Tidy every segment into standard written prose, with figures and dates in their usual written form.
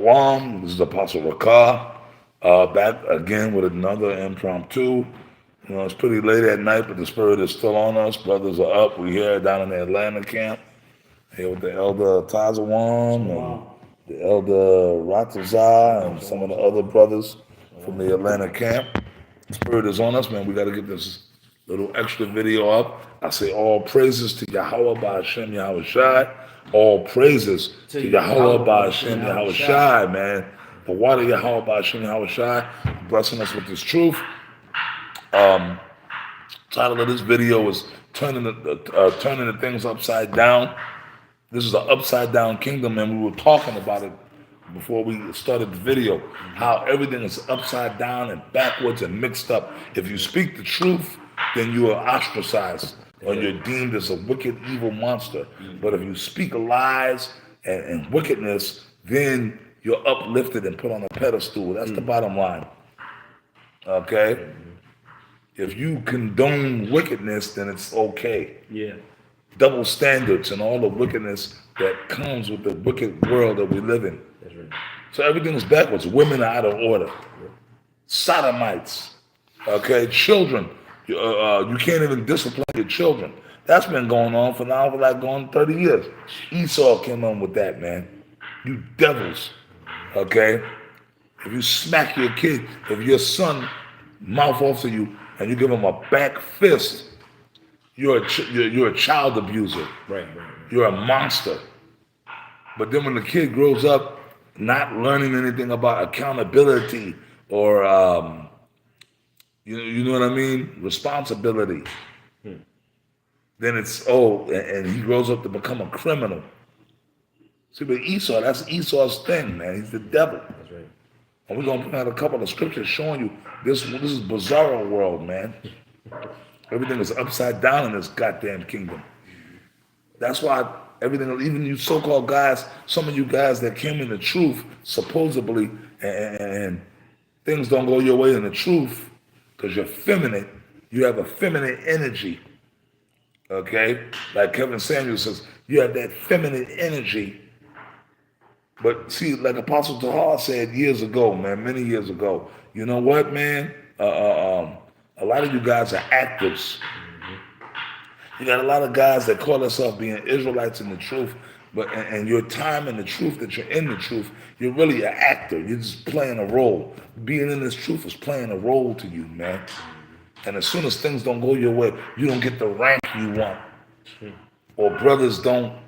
One, this is Apostle Rakah, back again with another impromptu. It's pretty late at night, but the spirit is still on us. Brothers are up. We here down in the Atlanta camp, here with the elder Tazawam and the elder Ratazah and some of the other brothers from the Atlanta camp. The spirit is on us, man. We got to get this little extra video up. I say all praises to Yahweh by Hashem Yahweh Shai. All praises to Yahweh by Hashem Yahweh Shai, man. The water Yahweh by Hashem Yahweh Shai, blessing us with this truth. Title of this video is turning the things upside down. This is an upside down kingdom, and we were talking about it before we started the video, how everything is upside down and backwards and mixed up. If you speak the truth, then you are ostracized or you're deemed as a wicked, evil monster. But if you speak lies and wickedness, then you're uplifted and put on a pedestal. That's the bottom line. Okay? If you condone wickedness, then it's okay. Yeah. Double standards and all the wickedness that comes with the wicked world that we live in. That's right. So everything is backwards. Women are out of order. Sodomites. Okay? Children. You can't even discipline your children. That's been going on for like going 30 years. Esau came on with that, man. You devils. Okay? If you smack your kid, if your son mouth off to you and you give him a back fist, you're a child abuser. Right. You're a monster. But then when the kid grows up not learning anything about accountability or you know what I mean? Responsibility. Then it's, and he grows up to become a criminal. See, but Esau, that's Esau's thing, man. He's the devil. That's right. And we're going to put out a couple of scriptures showing you this is bizarro world, man. Everything is upside down in this goddamn kingdom. That's why everything, even you so-called guys, some of you guys that came in the truth, supposedly, and things don't go your way in the truth, because you're feminine, you have a feminine energy, okay? Like Kevin Samuels says, you have that feminine energy. But see, like Apostle Tahar said years ago, man, many years ago, you know what, man? A lot of you guys are actors. You got a lot of guys that call themselves being Israelites in the truth, and your time in the truth, that you're in the truth, you're really an actor. You're just playing a role. Being in this truth is playing a role to you, man. And as soon as things don't go your way, you don't get the rank you want. Or brothers don't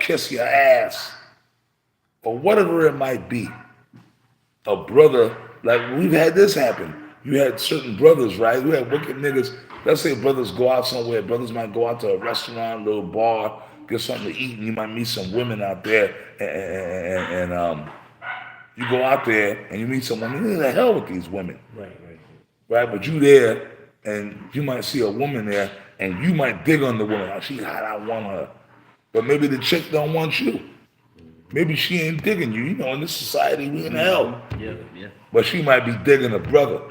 kiss your ass. Or whatever it might be. A brother, like we've had this happen. You had certain brothers, right? We had wicked niggas. Let's say brothers go out somewhere. Brothers might go out to a restaurant, a little bar, get something to eat, and you might meet some women out there, and you go out there and you meet someone. Who the hell with these women? Right. But you there, and you might see a woman there, and you might dig on the woman. Oh, she hot, I want her. But maybe the chick don't want you. Maybe she ain't digging you. You know, in this society, we in hell. Yeah. But she might be digging a brother.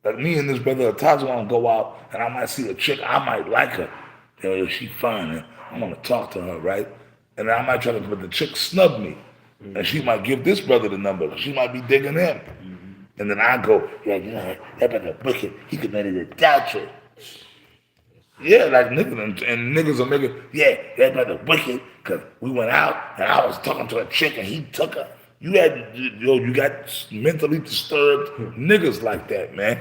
Like me and this brother Tazwan go out, and I might see a chick, I might like her. You know, she fine, and I'm gonna talk to her, right? And then I might try to, but the chick snub me, and she might give this brother the number. She might be digging him, and then I go, yeah, you know that brother wicked. He committed adultery. Yeah, like niggas and niggas are making, yeah, that brother wicked, cause we went out and I was talking to a chick and he took her. You got mentally disturbed niggas like that, man.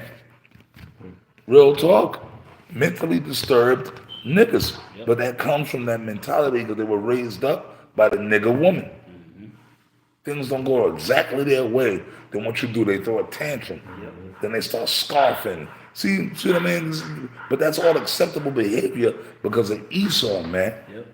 Real talk. Mentally disturbed niggas. Yep. But that comes from that mentality because they were raised up by the nigga woman. Things don't go exactly their way. Then what you do, they throw a tantrum. Yep. Then they start scoffing. See what I mean? But that's all acceptable behavior because of Esau, man. Yep.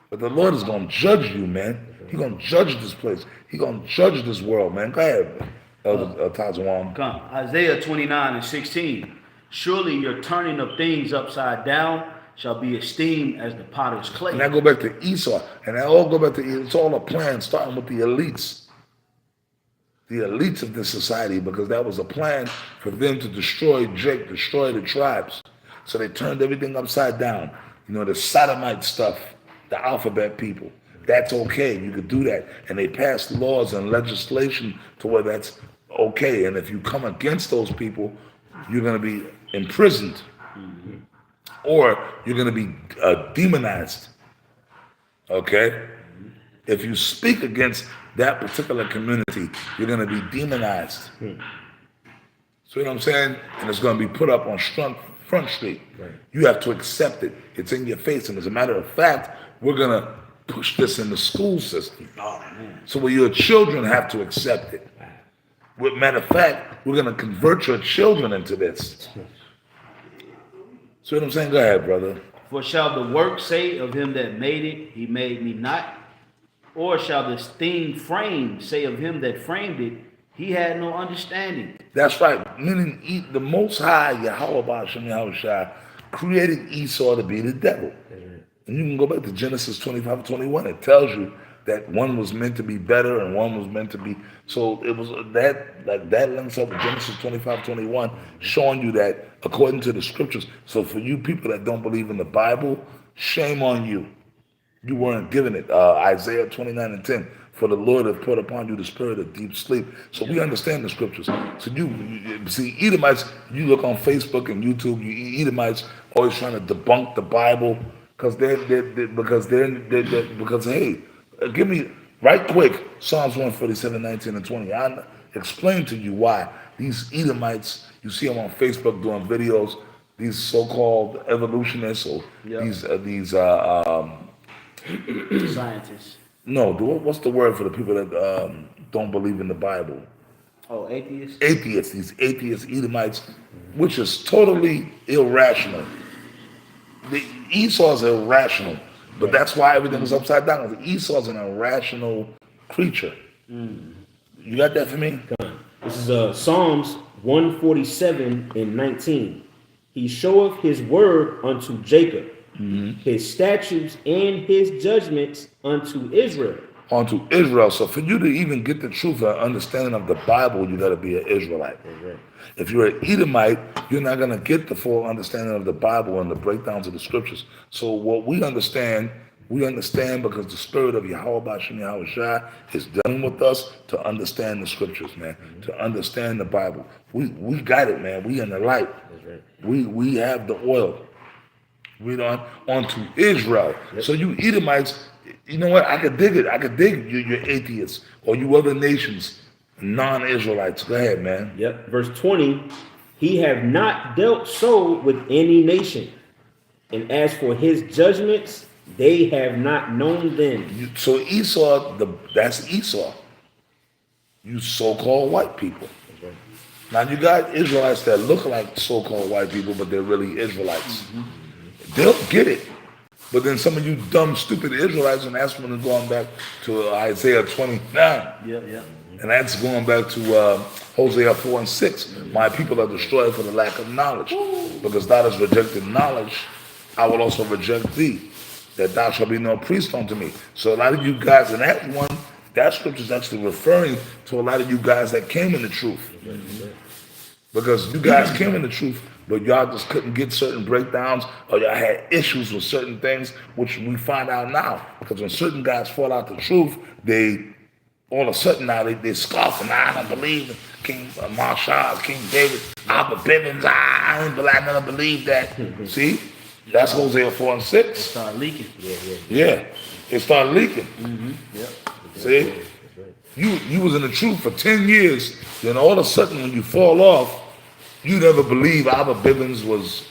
But the Lord is going to judge you, man. He's going to judge this place. He's going to judge this world, man. Go ahead, Elder Tazawam. Come. Isaiah 29:16. Surely your turning of things upside down shall be esteemed as the potter's clay. And I go back to Esau. And I all go back to, it's all a plan starting with the elites. The elites of this society, because that was a plan for them to destroy the tribes. So they turned everything upside down. You know, the sodomite stuff, the alphabet people. that's okay. You could do that. And they passed laws and legislation to where that's okay. And if you come against those people, you're going to be imprisoned or you're going to be demonized. Okay? If you speak against that particular community, you're going to be demonized. See what I'm saying? And it's going to be put up on Front Street. Right. You have to accept it. It's in your face. And as a matter of fact, we're going to push this in the school system. Oh man. So where your children have to accept it. With matter of fact, we're going to convert your children into this. See what I'm saying? Go ahead, brother. For shall the work say of him that made it, he made me not? Or shall this thing framed say of him that framed it, he had no understanding? That's right. Meaning the Most High, Yahweh Ba'ashem Yahushua, created Esau to be the devil. And you can go back to Genesis 25:21. It tells you that one was meant to be better and one was meant to be. So it was that links up with Genesis 25:21, showing you that according to the scriptures. So for you people that don't believe in the Bible, shame on you. You weren't given it. Isaiah 29:10. For the Lord hath put upon you the spirit of deep sleep. So we understand the scriptures. So you see, Edomites, you look on Facebook and YouTube, you Edomites always trying to debunk the Bible because hey, give me right quick Psalms 147:19 and 20. I'll explain to you why these Edomites, you see them on Facebook doing videos, these so-called evolutionists or these Scientists. no, what's the word for the people that don't believe in the Bible? Oh, atheists? Atheists, these atheist Edomites, which is totally irrational. Esau's irrational, but that's why everything is upside down. Esau's an irrational creature. You got that for me? This is Psalms 147:19. He showeth his word unto Jacob, his statutes and his judgments unto Israel. Onto Israel. So for you to even get the truth or understanding of the Bible, you got to be an Israelite. Right. If you're an Edomite, you're not going to get the full understanding of the Bible and the breakdowns of the scriptures. So what we understand because the spirit of Yahweh Ba'ashem Yahushua is dealing with us to understand the scriptures, man, to understand the Bible. We got it, man. We in the light. That's right. We have the oil. We onto Israel. Yep. So you Edomites, you know what? I could dig it. I could dig you atheists or you other nations, non-Israelites. Go ahead, man. Yep. Verse 20, he have not dealt so with any nation. And as for his judgments, they have not known them. So Esau, that's Esau. You so-called white people. Right. Now you got Israelites that look like so-called white people, but they're really Israelites. They'll get it. But then some of you dumb, stupid Israelites, and that's when it's going back to Isaiah 29. Yeah. And that's going back to Hosea 4:6. My people are destroyed for the lack of knowledge. Because thou hast rejected knowledge, I will also reject thee, that thou shalt be no priest unto me. So a lot of you guys, and that scripture is actually referring to a lot of you guys that came in the truth. Because you guys came in the truth, but y'all just couldn't get certain breakdowns, or y'all had issues with certain things, which we find out now. Because when certain guys fall out the truth, they all of a sudden now they scoff, and I don't believe in King Marshall, King David, Albert Bivens, I never believe that. See? That's Hosea 4:6. Start leaking. Yeah. It started leaking. Yep. See? You was in the truth for 10 years, then all of a sudden when you fall off, you never believe Albert Bivens was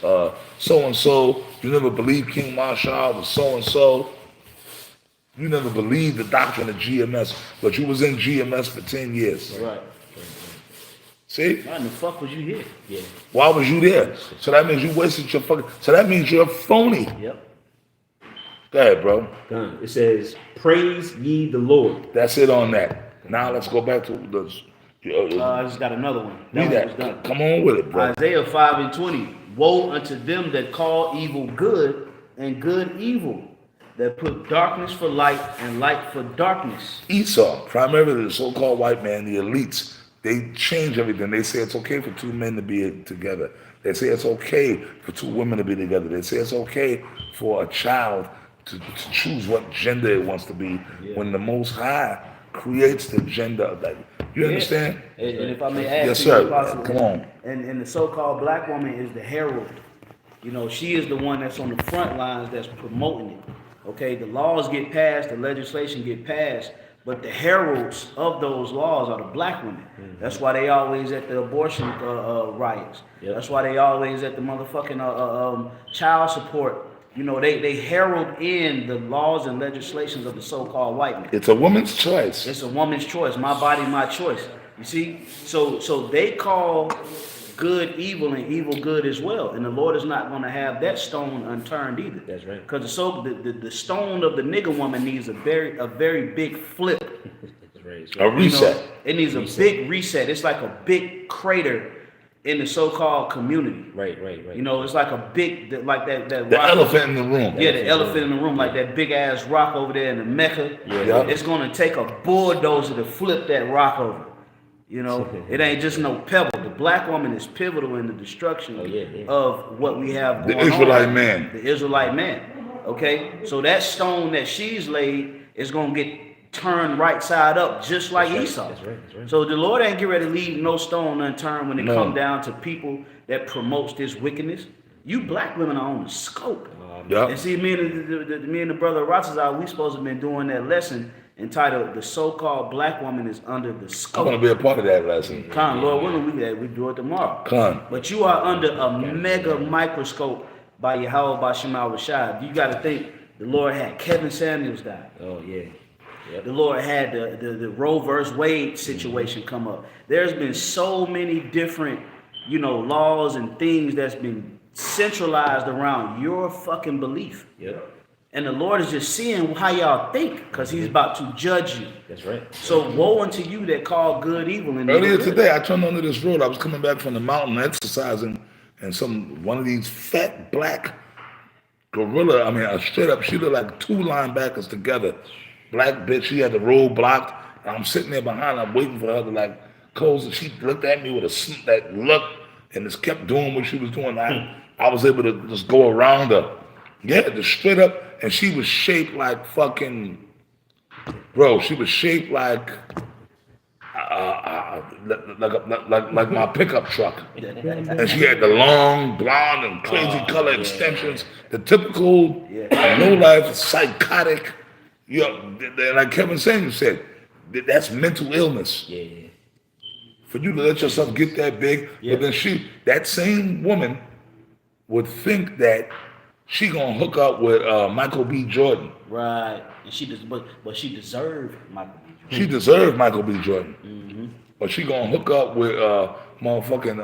so-and-so. You never believe King Marshall was so-and-so. You never believed the doctrine of GMS, but you was in GMS for 10 years. Right. See? Why in the fuck was you here? Yeah. Why was you there? So that means you wasted your fucking... So that means you're phony. Yep. Go ahead, bro. It says, praise ye the Lord. That's it on that. Now let's go back to the... I just got another one. read That one was that. done. Come on with it, bro. Isaiah 5:20. Woe unto them that call evil good and good evil, that put darkness for light and light for darkness. Esau, primarily the so-called white man, the elites, they change everything. They say it's okay for two men to be together. They say it's okay for two women to be together. They say it's okay for a child to choose what gender it wants to be when the Most High creates the gender of that. You understand? And if I may add Yes, to you, sir. Apostle, Come on. and the so-called black woman is the herald. You know, she is the one that's on the front lines that's promoting it. Okay, the laws get passed, the legislation get passed, but the heralds of those laws are the black women. That's why they always at the abortion riots. Yep. That's why they always at the motherfucking child support. You know, they herald in the laws and legislations of the so-called white man. It's a woman's choice. It's a woman's choice. My body, my choice. You see? So they call good evil and evil good as well. And the Lord is not going to have that stone unturned either. That's right. Because the stone of the nigger woman needs a very big flip. That's right. That's A right. reset. You know, it needs a big reset. It's like a big crater in the so-called community. Right. You know, it's like a big, like that The rock. elephant in the room. Yeah, the elephant in the room, like that big ass rock over there in the Mecca. Yeah. It's gonna take a bulldozer to flip that rock over. You know, it ain't just no pebble. The black woman is pivotal in the destruction of what we have The going Israelite on. man. The Israelite man. Okay, so that stone that she's laid is gonna get turned right side up, just like Esau. That's right. So the Lord ain't get ready to leave no stone unturned when it No. come down to people that promotes this wickedness. You black women are on the scope. Yeah. And see, me and the brother Rothschild, we supposed to have been doing that lesson entitled "The So-Called Black Woman is Under the I'm gonna Scope." be a part of that lesson. Con, Lord willing, we do it tomorrow. Con. But you are under a mega microscope by Yahweh by Shemal Rashad. You got to think the Lord had Kevin Samuels die. Oh yeah. Yep. The Lord had the Roe versus Wade situation come up. There's been so many different, you know, laws and things that's been centralized around your fucking belief. Yep. And the Lord is just seeing how y'all think, because He's about to judge you. That's right. So woe unto you that call good evil and Earlier evil good. today, I turned onto this road. I was coming back from the mountain exercising, and one of these fat black gorilla. I mean, straight up, she looked like two linebackers together. Black bitch. She had the road blocked. And I'm sitting there behind her, waiting for her to like close. And she looked at me with that look, and just kept doing what she was doing. I was able to just go around her. Yeah, just straight up. And she was shaped like fucking, bro. She was shaped like my pickup truck. And she had the long blonde and crazy color extensions, the typical no life psychotic. You know, like Kevin Samuels said, that's mental illness. Yeah. For you to let yourself get that big, but then that same woman would think that she gonna hook up with Michael B. Jordan. Right. And she just, but she deserved Michael B. Jordan. She deserved Michael B. Jordan. But she gonna hook up with motherfucking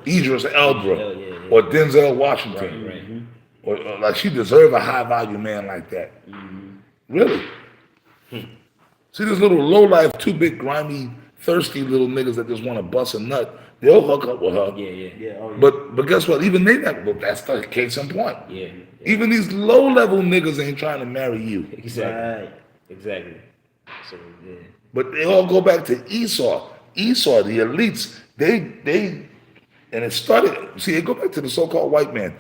Idris Elba or Denzel Washington. Right. Or like she deserve a high value man like that. Really? See this little low life, too big, grimy, thirsty little niggas that just want to bust a nut. They'll hook up with her. Yeah. But guess what? Even they not. Well, that's the case in point. Yeah. Even these low level niggas ain't trying to marry you. Exactly. So yeah. But they all go back to Esau. Esau, the elites, they and it started. See, they go back to the so-called white man.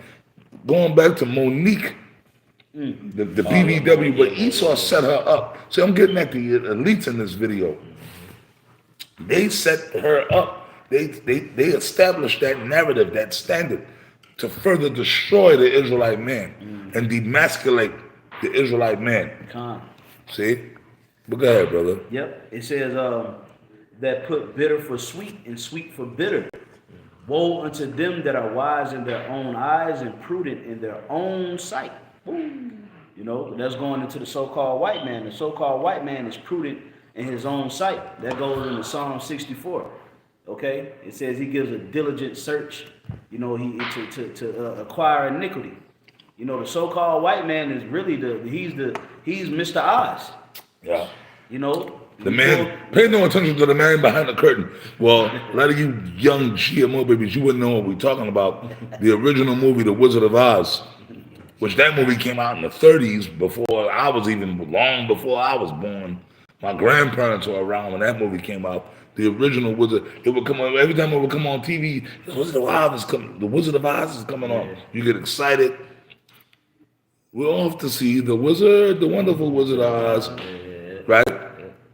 Going back to Monique, the BBW, but Esau set her up. So I'm getting at the elites in this video. They set her up. They established that narrative, that standard, to further destroy the Israelite man and demasculate the Israelite man. See? But go ahead, brother. Yep. It says that put bitter for sweet and sweet for bitter. Woe unto them that are wise in their own eyes and prudent in their own sight. Boom. You know, that's going into the so-called white man. The so-called white man is prudent in his own sight. That goes into Psalm 64. Okay, it says he gives a diligent search, you know, to acquire iniquity. You know, the so-called white man is really he's Mr. Oz. Yeah. You know, the man. Pay no attention to the man behind the curtain. Well, a lot of you young GMO babies, you wouldn't know what we're talking about. The original movie, The Wizard of Oz, which that movie came out in the 30s before I was long before I was born. My grandparents were around when that movie came out. The original Wizard, it would come on every time it would come on TV. The Wizard of Oz is coming. The Wizard of Oz is coming on. You get excited. We're off to see the Wizard, the Wonderful Wizard of Oz, right?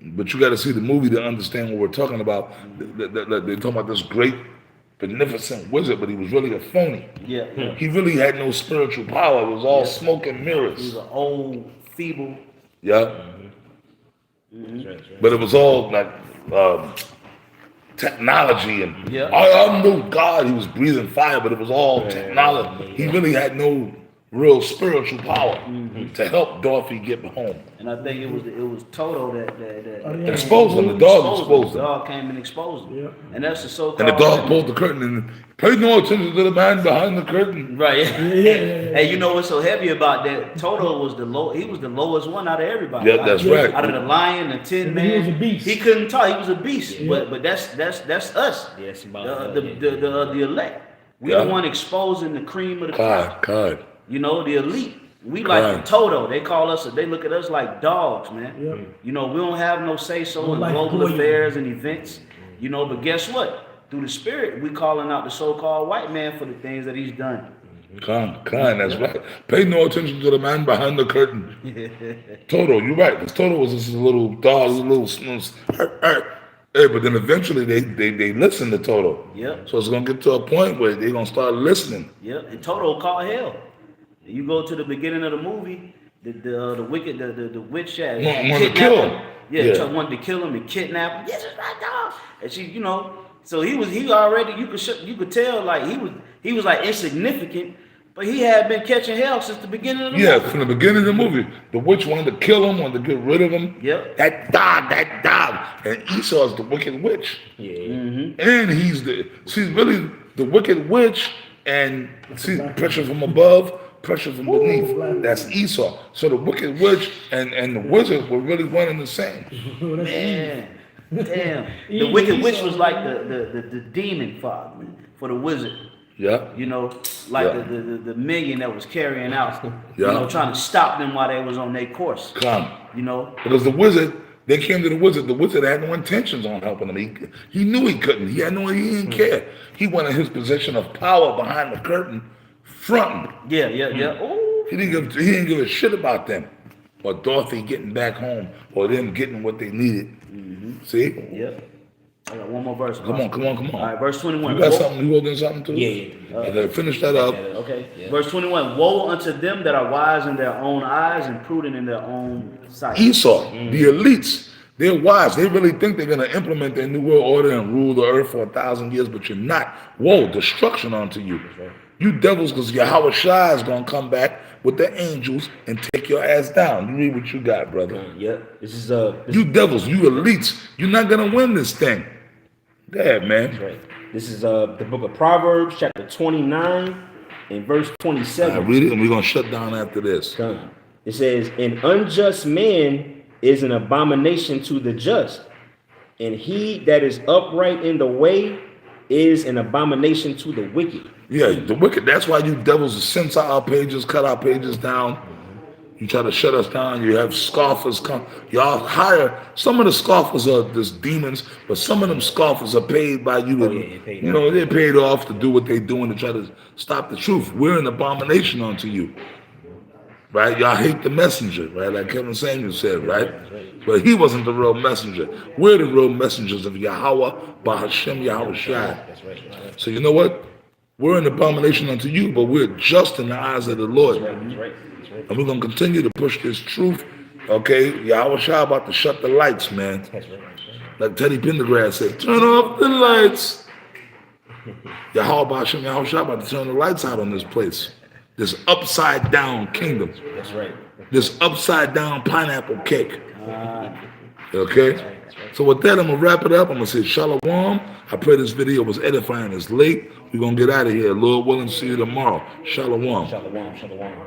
But you got to see the movie to understand what we're talking about. They're talking about this great, beneficent wizard, but he was really a phony. Yeah, yeah. He really had no spiritual power. It was all smoke and He mirrors. was an old, feeble. Yeah. But it was all like technology and Yeah. I know God. He was breathing fire, but it was all technology. He really had no real spiritual power to help Dorothy get home. And I think it was Toto that Exposed him. The dog exposed The him. dog came and exposed him. Yeah. And that's the so-called. And the dog pulled the curtain and paid no attention to the man behind the curtain. Right. Yeah. Hey, you know what's so heavy about that? Toto was the low. He was the lowest one out of everybody. Yeah, that's right. Out of the lion, the Tin And Man, he was a beast. He couldn't talk. He was a beast. Yeah. But that's us. Yes, The elect. We Yeah. the one exposing the cream of the crop. God. You know, the elite. We like the Right. Toto. They call us. They look at us like dogs, man. Yeah. You know, we don't have no say so in Like global Goya. affairs and events. You know, but guess what? Through the spirit, we calling out the so-called white man for the things that he's done. That's right. Pay no attention to the man behind the curtain. Toto, you're right. Because Toto was just a little dog, a little snooze. Hey, but then eventually they listen to Toto. Yep. So it's gonna get to a point where they're gonna start listening. Yep. And Toto called hell. You go to the beginning of the movie, the wicked, the witch had Wanted to kill him. Yeah, wanted to kill him and kidnap him. Yes, it's my dog. And she, you know, so he already. You could tell like he was like insignificant, but he had been catching hell since the beginning of the Yeah, movie. from the beginning of the movie, the witch wanted to kill him, wanted to get rid of him. Yep. That dog. And Esau's the wicked witch. Yeah. And she's really the wicked witch, and see pressure from above, pressure from beneath. That's Esau. So the wicked witch and the wizard were really one and the same. Man, damn. The Eve, wicked witch Esau, was like the demon father for the wizard. Yeah. You know, like Yeah. the million that was carrying out, you Yeah. know, trying to stop them while they was on their course. Come. You know, Because the wizard, they came to the wizard had no intentions on helping him. He knew he couldn't. He didn't care. He wanted his position of power behind the curtain, fronting. yeah. Ooh. He didn't give a shit about them. Or Dorothy getting back home, or them getting what they needed. See? Yep. I got one more verse. Come on. All right, verse 21. You got Woe- something? You holding something too? Yeah. Okay, finish that up. Okay. Verse 21. Woe unto them that are wise in their own eyes and prudent in their own sight. Esau, the elites, they're wise. They really think they're going to implement their new world order and rule the earth for 1,000 years, but you're not. Woe, destruction unto you. You devils, because Yahweh Shai is going to come back with the angels and take your ass down. You read what you got, brother. Yep. This is You devils, you elites, you're not going to win this thing. Dad, man. right. This is the book of Proverbs, chapter 29, and verse I 27. read it, and we're going to shut down after this. Come. It says, "An unjust man is an abomination to the just, and he that is upright in the way is an abomination to the wicked." Yeah, the wicked. That's why you devils censor our pages, cut our pages down. You try to shut us down. You have scoffers come. Y'all hire. Some of the scoffers are just demons, but some of them scoffers are paid by you. Paid You know, they're paid off to do what they're doing to try to stop the truth. We're an abomination unto you. Right? Y'all hate the messenger, right? Like Kevin Samuel said, right? But he wasn't the real messenger. We're the real messengers of Yahweh, Bahashem Yahweh Shai. That's right. So you know what? We're an abomination unto you, but we're just in the eyes of the Lord. That's right. And we're going to continue to push this truth. Okay? Yahweh Shai about to shut the lights, man. That's right. Like Teddy Pendergrass said, turn off the lights. Yahweh Bahashem Yahweh Shai about to turn the lights out on this place. This upside down kingdom. That's right. This upside down pineapple cake. Okay? So with that, I'm going to wrap it up. I'm going to say shalom. I pray this video was edifying. It's late. We're going to get out of here. Lord willing, see you tomorrow. Shalom. Shalom.